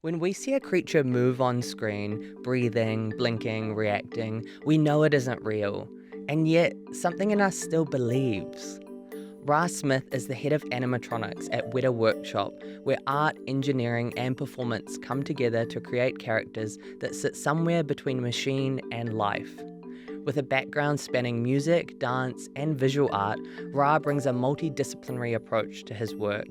When we see a creature move on screen, breathing, blinking, reacting, we know it isn't real. And yet, something in us still believes. Ra Smith is the head of animatronics at Wētā Workshop, where art, engineering, and performance come together to create characters that sit somewhere between machine and life. With a background spanning music, dance, and visual art, Ra brings a multidisciplinary approach to his work.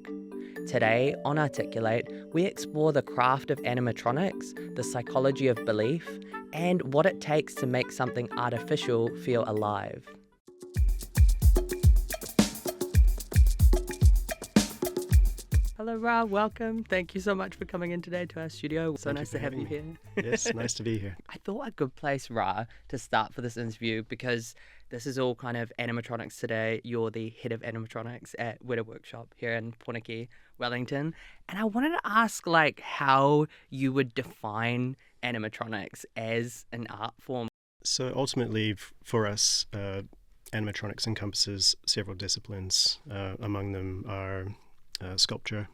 Today, on Articulate, we explore the craft of animatronics, the psychology of belief, and what it takes to make something artificial feel alive. Hello, Ra. Welcome. Thank you so much for coming in today to our studio. So Thank you nice for to have you having here. Yes, nice to be here. I thought a good place, Ra, to start for this interview because this is all kind of animatronics today. You're the head of animatronics at Wētā Workshop here in Monique, Wellington. And I wanted to ask, how you would define animatronics as an art form. So ultimately, for us, animatronics encompasses several disciplines. Among them are sculpture,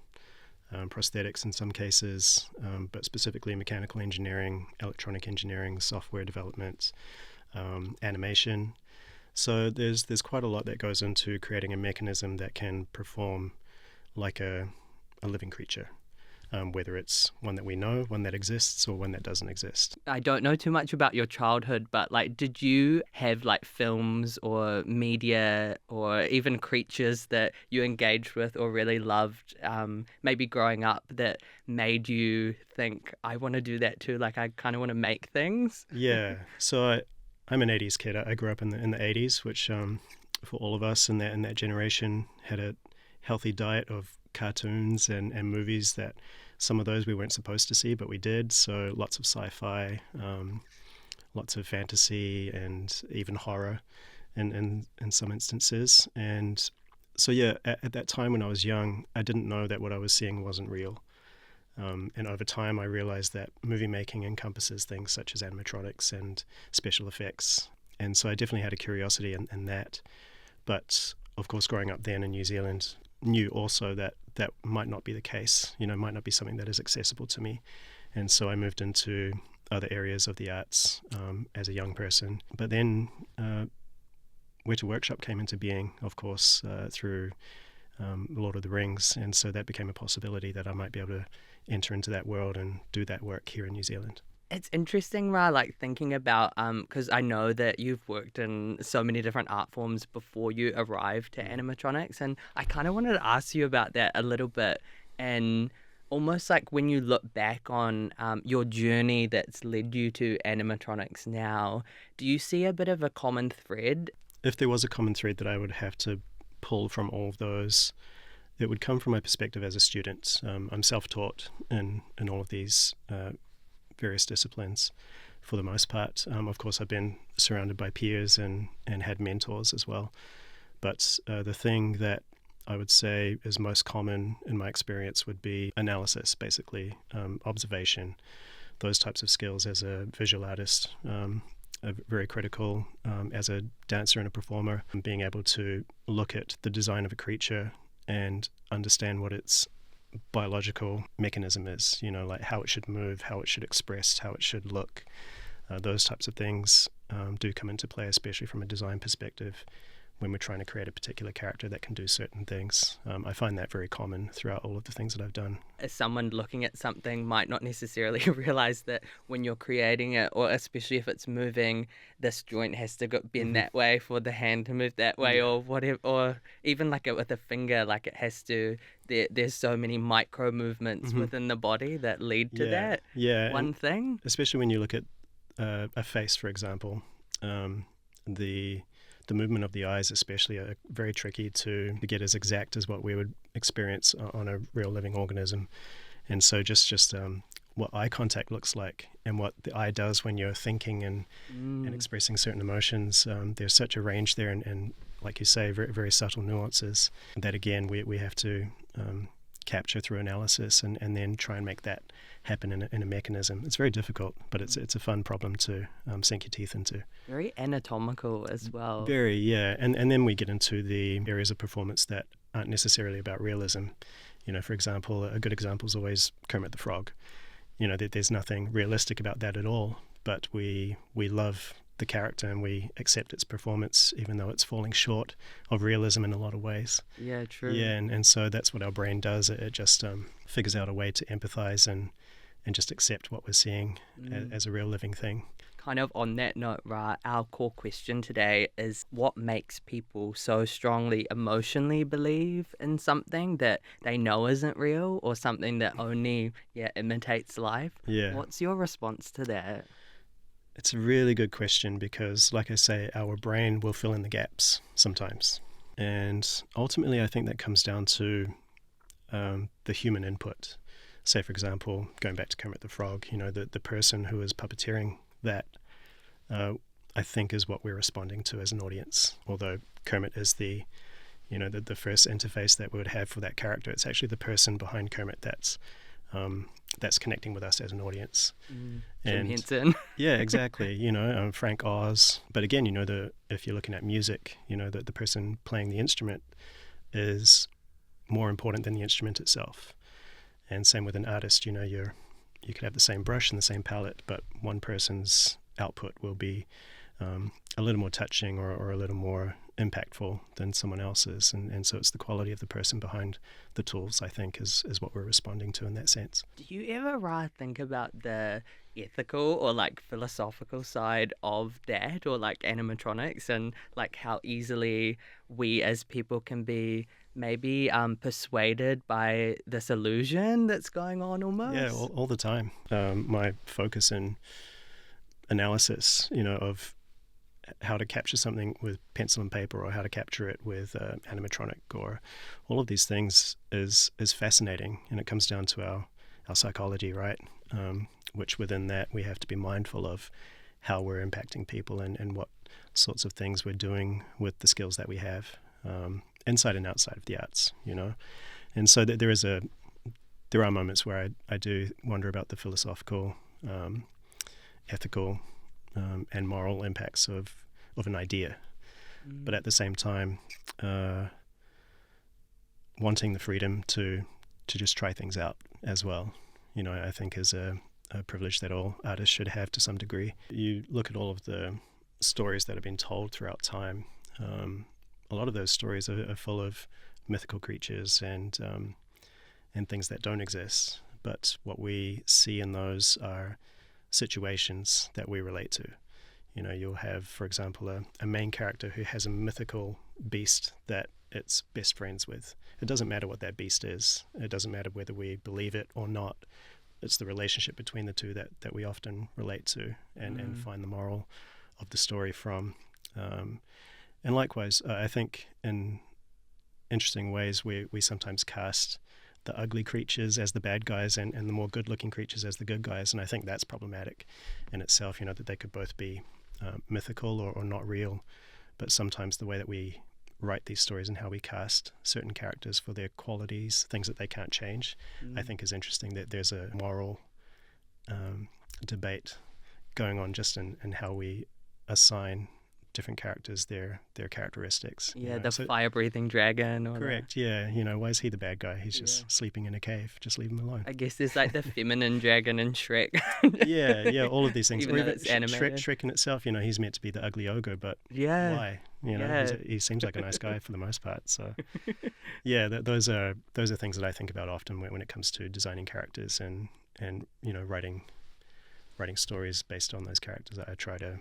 prosthetics in some cases, but specifically mechanical engineering, electronic engineering, software development, animation. So there's quite a lot that goes into creating a mechanism that can perform like a living creature, whether it's one that we know, one that exists, or one that doesn't exist. I don't know too much about your childhood, but did you have films or media or even creatures that you engaged with or really loved, maybe growing up, that made you think, I want to do that too, I kind of want to make things? Yeah, so I'm an 80s kid. I grew up in the 80s, which for all of us in that generation had a healthy diet of cartoons and movies that some of those we weren't supposed to see, but we did. So lots of sci-fi, lots of fantasy, and even horror in some instances. And so yeah, at that time when I was young, I didn't know that what I was seeing wasn't real. And over time, I realized that movie making encompasses things such as animatronics and special effects. And so I definitely had a curiosity in that. But of course, growing up then in New Zealand, knew also that that might not be the case, might not be something that is accessible to me. And so I moved into other areas of the arts as a young person. But then Wētā Workshop came into being, of course, through Lord of the Rings. And so that became a possibility that I might be able to enter into that world and do that work here in New Zealand. It's interesting, Ra, thinking about, because I know that you've worked in so many different art forms before you arrived to animatronics, and I kind of wanted to ask you about that a little bit, and almost when you look back on your journey that's led you to animatronics now, do you see a bit of a common thread? If there was a common thread that I would have to pull from all of those, it would come from my perspective as a student. I'm self-taught in all of these various disciplines for the most part. Of course, I've been surrounded by peers and had mentors as well. But the thing that I would say is most common in my experience would be analysis, basically, observation, those types of skills as a visual artist. Are very critical as a dancer and a performer, being able to look at the design of a creature and understand what its biological mechanism is, how it should move, how it should express, how it should look. Those types of things do come into play, especially from a design perspective, when we're trying to create a particular character that can do certain things. I find that very common throughout all of the things that I've done. As someone looking at something might not necessarily realize that when you're creating it, or especially if it's moving, this joint has to bend that way for the hand to move that way, or whatever, or even with a finger, it has to. There's so many micro movements within the body that lead to that. Yeah, one thing. Especially when you look at a face, for example, the movement of the eyes especially are very tricky to get as exact as what we would experience on a real living organism. And so just what eye contact looks like and what the eye does when you're thinking and expressing certain emotions, there's such a range there and like you say, very, very subtle nuances that, again, we have to capture through analysis and then try and make that happen in a mechanism. It's very difficult, but it's a fun problem to sink your teeth into. Very anatomical as well. Very, yeah. And then we get into the areas of performance that aren't necessarily about realism. For example, a good example is always Kermit the Frog. there's nothing realistic about that at all. But we love the character and we accept its performance, even though it's falling short of realism in a lot of ways. Yeah, true. Yeah, and so that's what our brain does. It just figures out a way to empathize and just accept what we're seeing as a real living thing. Kind of on that note, Ra, our core question today is what makes people so strongly emotionally believe in something that they know isn't real or something that only imitates life? Yeah. What's your response to that? It's a really good question because, like I say, our brain will fill in the gaps sometimes. And ultimately, I think that comes down to the human input. Say, for example, going back to Kermit the Frog, the person who is puppeteering that, I think, is what we're responding to as an audience. Although Kermit is the first interface that we would have for that character, it's actually the person behind Kermit that's connecting with us as an audience. Jim Henson. Yeah, exactly. Frank Oz. But again, if you're looking at music, the person playing the instrument is more important than the instrument itself. And same with an artist. You could have the same brush and the same palette, but one person's output will be a little more touching or a little more impactful than someone else's, and so it's the quality of the person behind the tools, I think, is what we're responding to in that sense. Do you ever think about the ethical or philosophical side of that, or animatronics, and how easily we as people can be maybe persuaded by this illusion that's going on almost? Yeah, all the time. My focus in analysis, of how to capture something with pencil and paper or how to capture it with animatronic or all of these things is fascinating, and it comes down to our psychology, right? Which within that we have to be mindful of how we're impacting people and what sorts of things we're doing with the skills that we have inside and outside of the arts, And so there are moments where I do wonder about the philosophical, ethical, and moral impacts of an idea. But at the same time, wanting the freedom to just try things out as well, I think is a privilege that all artists should have to some degree. You look at all of the stories that have been told throughout time. A lot of those stories are full of mythical creatures and things that don't exist. But what we see in those are situations that we relate to. You'll have, for example, a main character who has a mythical beast that it's best friends with. It doesn't matter what that beast is. It doesn't matter whether we believe it or not. It's the relationship between the two that we often relate to and find the moral of the story from. And likewise, I think in interesting ways we sometimes cast the ugly creatures as the bad guys and the more good-looking creatures as the good guys, and I think that's problematic in itself, that they could both be mythical or not real, but sometimes the way that we write these stories and how we cast certain characters for their qualities, things that they can't change, I think is interesting, that there's a moral debate going on just in how we assign different characters their characteristics. Yeah, the fire-breathing dragon. Or correct, yeah. Why is he the bad guy? He's just sleeping in a cave. Just leave him alone. I guess there's the feminine dragon in Shrek. yeah, all of these things. Even though it's animated. Shrek in itself, he's meant to be the ugly ogre, but why? He seems like a nice guy for the most part. So, yeah, those are things that I think about often when it comes to designing characters and writing stories based on those characters. I try to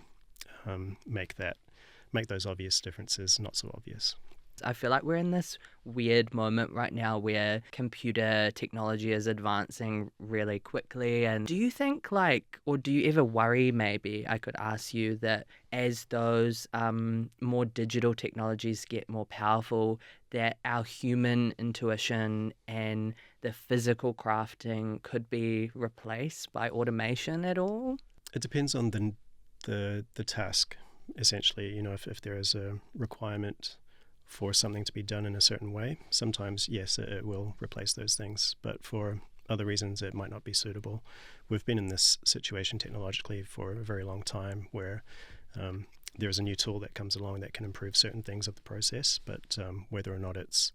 make those obvious differences not so obvious. I feel like we're in this weird moment right now where computer technology is advancing really quickly. And do you think or do you ever worry, maybe I could ask you, that as those more digital technologies get more powerful, that our human intuition and the physical crafting could be replaced by automation at all? It depends on the task, essentially. If there is a requirement for something to be done in a certain way, sometimes yes, it will replace those things, but for other reasons it might not be suitable. We've been in this situation technologically for a very long time where there's a new tool that comes along that can improve certain things of the process, but whether or not it's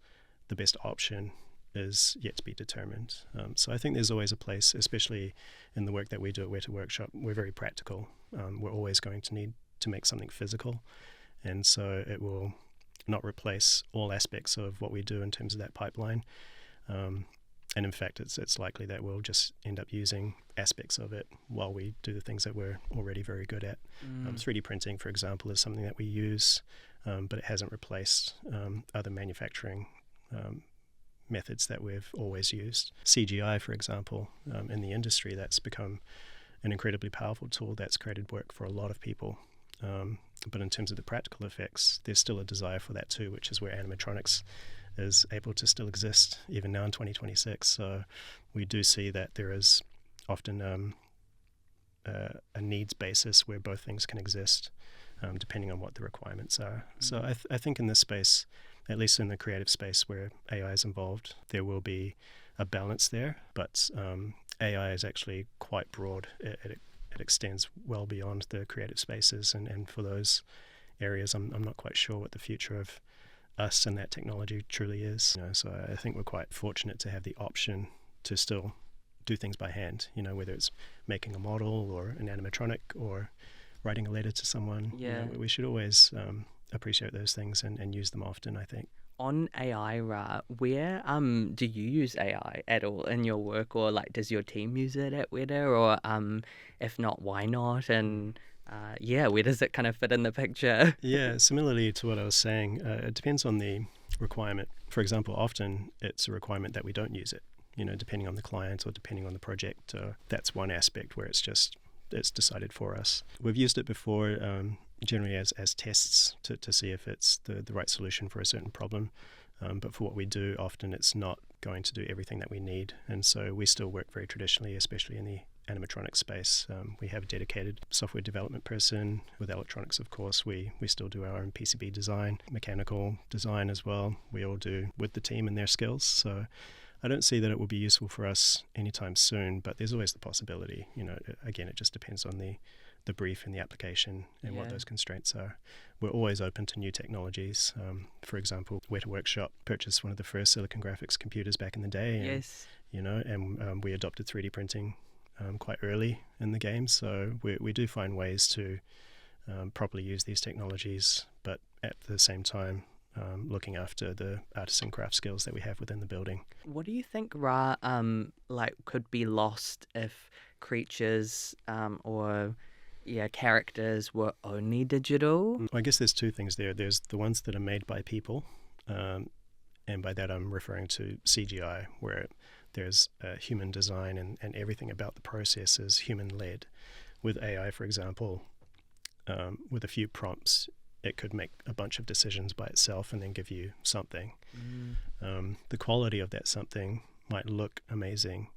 the best option is yet to be determined. So I think there's always a place, especially in the work that we do at Wētā Workshop. We're very practical. We're always going to need to make something physical, and so it will not replace all aspects of what we do in terms of that pipeline. And in fact, it's likely that we'll just end up using aspects of it while we do the things that we're already very good at. 3D printing, for example, is something that we use, but it hasn't replaced other manufacturing methods that we've always used. CGI, for example, in the industry, that's become an incredibly powerful tool that's created work for a lot of people. But in terms of the practical effects, there's still a desire for that too, which is where animatronics is able to still exist even now in 2026. So we do see that there is often a needs basis where both things can exist, depending on what the requirements are. So I think in this space, at least in the creative space where AI is involved, there will be a balance there, but AI is actually quite broad. It extends well beyond the creative spaces, and for those areas, I'm not quite sure what the future of us and that technology truly is. So I think we're quite fortunate to have the option to still do things by hand, whether it's making a model or an animatronic or writing a letter to someone. Yeah. We should always appreciate those things and use them often, I think. On AI, Ra, where do you use AI at all in your work, or like does your team use it at Wētā, or if not, why not? And where does it kind of fit in the picture? Yeah, similarly to what I was saying, it depends on the requirement. For example, often it's a requirement that we don't use it, depending on the client or depending on the project. That's one aspect where it's decided for us. We've used it before, generally as tests to see if it's the right solution for a certain problem. But for what we do, often it's not going to do everything that we need. And so we still work very traditionally, especially in the animatronics space. We have a dedicated software development person. With electronics, of course, we still do our own PCB design, mechanical design as well. We all do with the team and their skills. So I don't see that it will be useful for us anytime soon, but there's always the possibility. Again, it just depends on the brief and the application and what those constraints are. We're always open to new technologies. For example, Wētā Workshop purchased one of the first silicon graphics computers back in the day. Yes. And we adopted 3D printing quite early in the game. So we do find ways to properly use these technologies, but at the same time, looking after the artisan craft skills that we have within the building. What do you think, Ra, could be lost if creatures or characters were only digital? I guess there's two things there. There's the ones that are made by people, and by that I'm referring to CGI, where there's human design and everything about the process is human-led. With AI, for example, with a few prompts, it could make a bunch of decisions by itself and then give you something. The quality of that something might look amazing,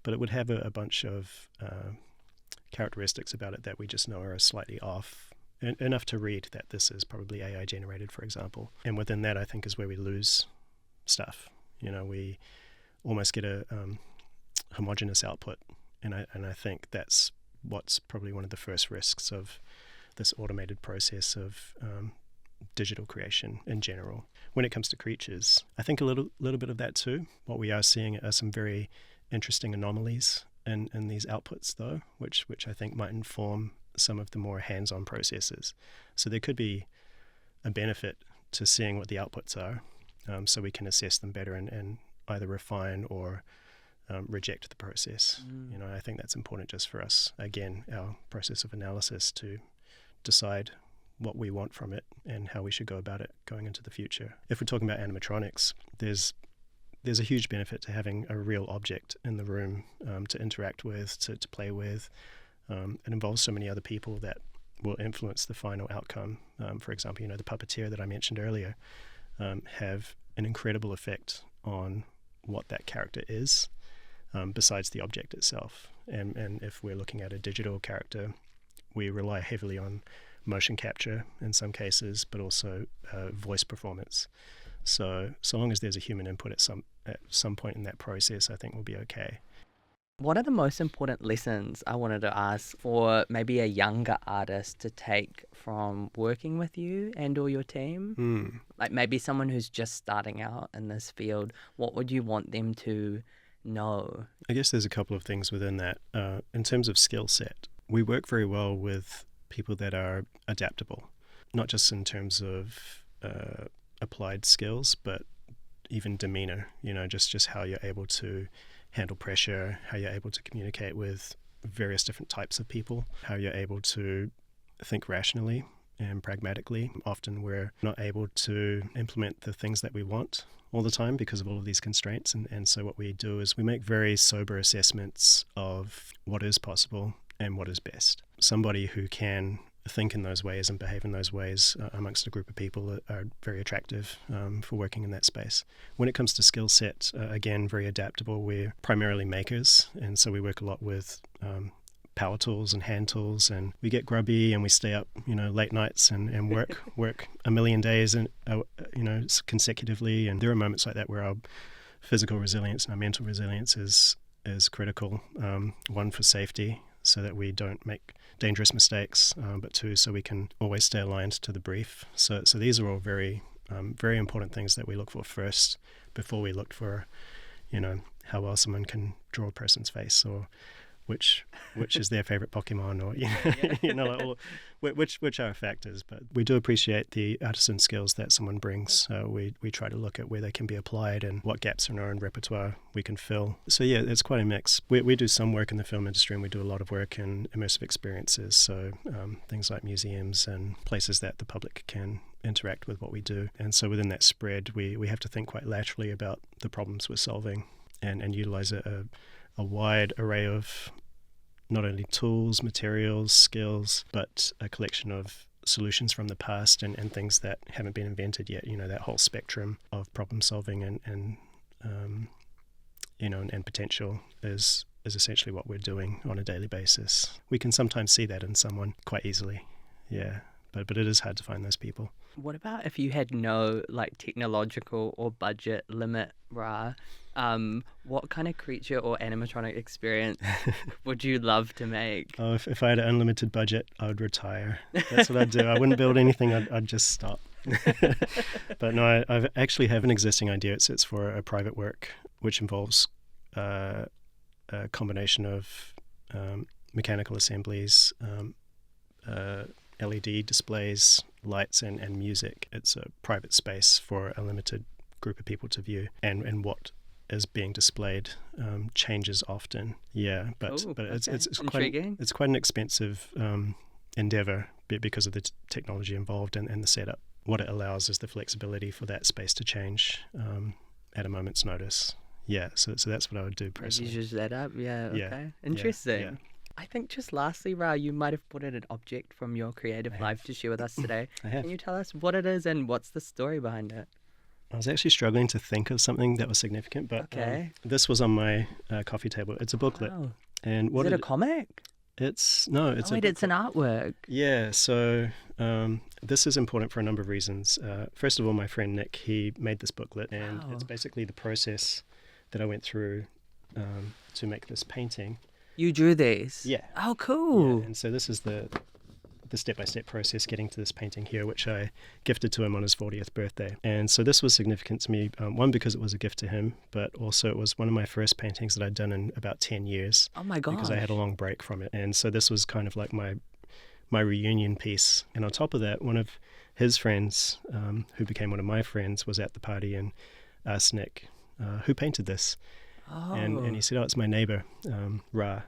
but it would have a bunch of characteristics about it that we just know are slightly off, enough to read that this is probably AI generated, for example. And within that, I think, is where we lose stuff. We almost get a homogeneous output, and I think that's what's probably one of the first risks of this automated process of digital creation in general. When it comes to creatures, I think a little bit of that too. What we are seeing are some very interesting anomalies in these outputs, though, which I think might inform some of the more hands-on processes. So there could be a benefit to seeing what the outputs are, so we can assess them better and either refine or reject the process. I think that's important just for us, again, our process of analysis, to decide what we want from it and how we should go about it going into the future. If we're talking about animatronics, there's a huge benefit to having a real object in the room to interact with, to play with. It involves so many other people that will influence the final outcome. For example, the puppeteer that I mentioned earlier have an incredible effect on what that character is, besides the object itself. And if we're looking at a digital character, we rely heavily on motion capture in some cases, but also voice performance. So long as there's a human input at some point in that process, I think we'll be okay. What are the most important lessons, I wanted to ask, for maybe a younger artist to take from working with you and or your team? Like maybe someone who's just starting out in this field, what would you want them to know? I guess there's a couple of things within that. In terms of skill set, we work very well with people that are adaptable, not just in terms of applied skills, but even demeanor, just how you're able to handle pressure, how you're able to communicate with various different types of people, how you're able to think rationally and pragmatically. Often we're not able to implement the things that we want all the time because of all of these constraints. And so what we do is we make very sober assessments of what is possible and what is best. Somebody who can think in those ways and behave in those ways amongst a group of people are very attractive for working in that space. When it comes to skill set, again, very adaptable. We're primarily makers, and so we work a lot with power tools and hand tools, and we get grubby and we stay up, late nights and work a million days and consecutively. And there are moments like that where our physical resilience and our mental resilience is critical. One, for safety, so that we don't make dangerous mistakes, but two, so we can always stay aligned to the brief. So these are all very, very important things that we look for first before we look for, how well someone can draw a person's face, or which is their favorite Pokemon, or which are factors. But we do appreciate the artisan skills that someone brings. We try to look at where they can be applied and what gaps in our own repertoire we can fill. So yeah, it's quite a mix. We do some work in the film industry, and we do a lot of work in immersive experiences. So things like museums and places that the public can interact with what we do. And so within that spread, we have to think quite laterally about the problems we're solving and utilize a wide array of not only tools, materials, skills, but a collection of solutions from the past and things that haven't been invented yet. That whole spectrum of problem solving and potential is essentially what we're doing on a daily basis. We can sometimes see that in someone quite easily, but it is hard to find those people. What about if you had no technological or budget limit, Ra? What kind of creature or animatronic experience would you love to make? Oh, if I had an unlimited budget, I would retire. That's what I'd do. I wouldn't build anything. I'd just stop. But no, I actually have an existing idea. It's for a private work, which involves a combination of mechanical assemblies, LED displays, lights, and music. It's a private space for a limited group of people to view, and what is being displayed changes often. But it's quite an expensive endeavor because of the technology involved and the setup. What it allows is the flexibility for that space to change at a moment's notice. So that's what I would do personally. You use that up? Okay. Interesting. Yeah. I think just lastly, Ra, you might have put in an object from your creative life to share with us today. I have. Can you tell us what it is and what's the story behind it? I was actually struggling to think of something that was significant, but this was on my coffee table. It's a booklet. Wow. And what is it a comic? It's an artwork. Yeah, so this is important for a number of reasons. First of all, my friend Nick, he made this booklet, and it's basically the process that I went through to make this painting. You drew these? Yeah. Oh, cool. Yeah, and so this is the step-by-step process getting to this painting here, which I gifted to him on his 40th birthday. And so this was significant to me, one, because it was a gift to him, but also it was one of my first paintings that I'd done in about 10 years. Oh my gosh. Because I had a long break from it. And so this was kind of like my reunion piece. And on top of that, one of his friends, who became one of my friends, was at the party and asked Nick, who painted this? Oh. And he said, it's my neighbor, Ra.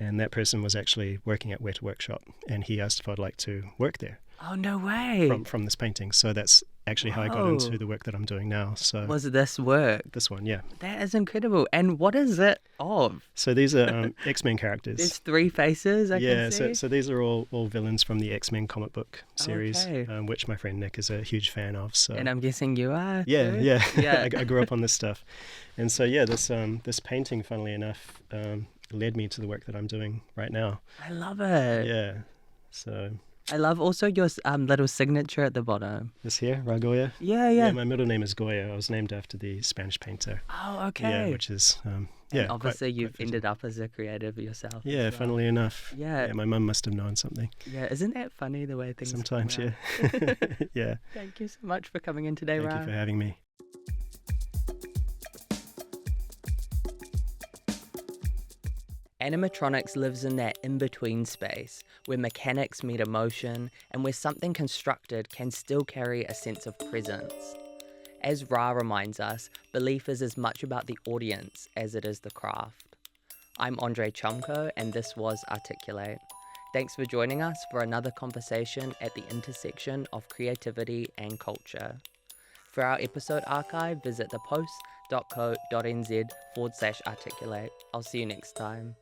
And that person was actually working at Wētā workshop, and he asked if I'd like to work there. Oh, no way. From this painting. So that's actually how I got into the work that I'm doing now. So was it this work? This one, yeah. That is incredible. And what is it of? So these are X-Men characters. There's 3 faces, I can see. So these are all villains from the X-Men comic book series, which my friend Nick is a huge fan of. So. And I'm guessing you are too? Yeah. I grew up on this stuff. And so, this painting, funnily enough, led me to the work that I'm doing right now. I love it. Yeah. So I love also your little signature at the bottom. This here, Ragoya. Yeah, Yeah, yeah. my middle name is Goya. I was named after the Spanish painter. Oh, okay. Yeah, which is And obviously you've fitting. ended up as a creative yourself. Yeah, as well. funnily enough. Yeah. My mum must have known something. Yeah, isn't that funny the way things Sometimes, come yeah. around? Yeah. Thank you so much for coming in today, Thank Ra. you for having me. Animatronics lives in that in-between space where mechanics meet emotion and where something constructed can still carry a sense of presence. As Ra reminds us, belief is as much about the audience as it is the craft. I'm André Chumko, and this was Articulate. Thanks for joining us for another conversation at the intersection of creativity and culture. For our episode archive, visit thepost.co.nz/articulate. I'll see you next time.